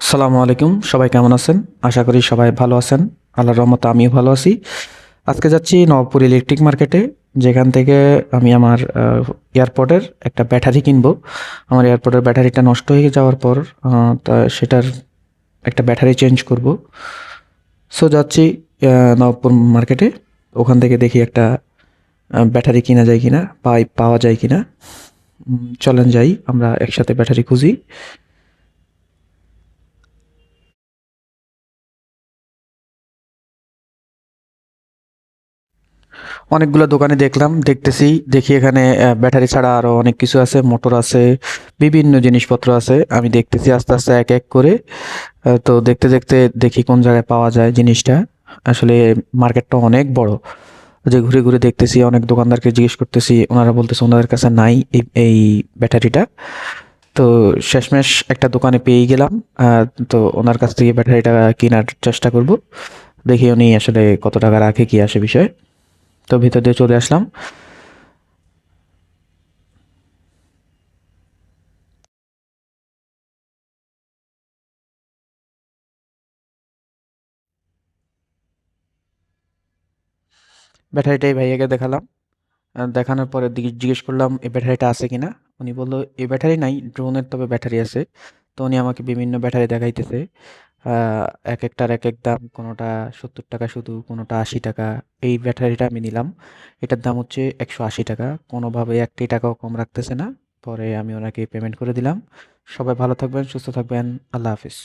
আসসালামু আলাইকুম, সবাই কেমন আছেন? আশা করি সবাই ভালো আছেন। আল্লাহর রহমতে আমিও ভালো আছি। আজকে যাচ্ছি নবপুর ইলেকট্রিক মার্কেটে, যেখান থেকে আমি আমার এয়ারপডের একটা ব্যাটারি কিনবো। আমার এয়ারপডের ব্যাটারিটা নষ্ট হয়ে যাওয়ার পর তা সেটার একটা ব্যাটারি চেঞ্জ করব। সো যাচ্ছি নবপুর মার্কেটে। ওখান থেকে দেখি একটা ব্যাটারি কিনা যায় কিনা, পাওয়া যায় কিনা। চলেন যাই, আমরা একসাথে ব্যাটারি খুঁজি। অনেকগুলো দোকানে দেখি এখানে ব্যাটারি ছাড়া আরো অনেক কিছু আছে, মোটর আছে, বিভিন্ন জিনিসপত্র আছে। আমি দেখতেছি আস্তে আস্তে এক এক করে। তো দেখতে দেখতে দেখি কোন জায়গায় পাওয়া যায় জিনিসটা। আসলে মার্কেটটা অনেক বড়। যে ঘুরে ঘুরে দেখতেছি, অনেক দোকানদারকে জিজ্ঞেস করতেছি, ওনারা বলতেছে ওনাদের কাছে নাই এই ব্যাটারিটা। তো শেষমেশ একটা দোকানে পেয়ে গেলাম। তো ওনার কাছ থেকে ব্যাটারিটা কেনার চেষ্টা করব। দেখি উনি আসলে কত টাকা রাখে, কি আসে বিষয়। তো ভিতর দিয়ে চলে আসলাম। ব্যাটারিটা এই ভাইয়াকে দেখালাম। দেখানোর পরে জিজ্ঞেস করলাম এই ব্যাটারিটা আছে কিনা। উনি বলল এই ব্যাটারি নাই, ড্রোনের তবে ব্যাটারি আছে। তো উনি আমাকে বিভিন্ন ব্যাটারি দেখাইতেছে। আহ, এক একটার এক এক দাম, কোনোটা 70 টাকা শুধু, কোনোটা 80 টাকা। এই ব্যাটারিটা আমি নিলাম, এটার দাম হচ্ছে 180 টাকা। কোনোভাবে একটি টাকাও কম রাখতেছে না। পরে আমি ওনাকে পেমেন্ট করে দিলাম। সবাই ভালো থাকবেন, সুস্থ থাকবেন। আল্লাহ হাফিজ।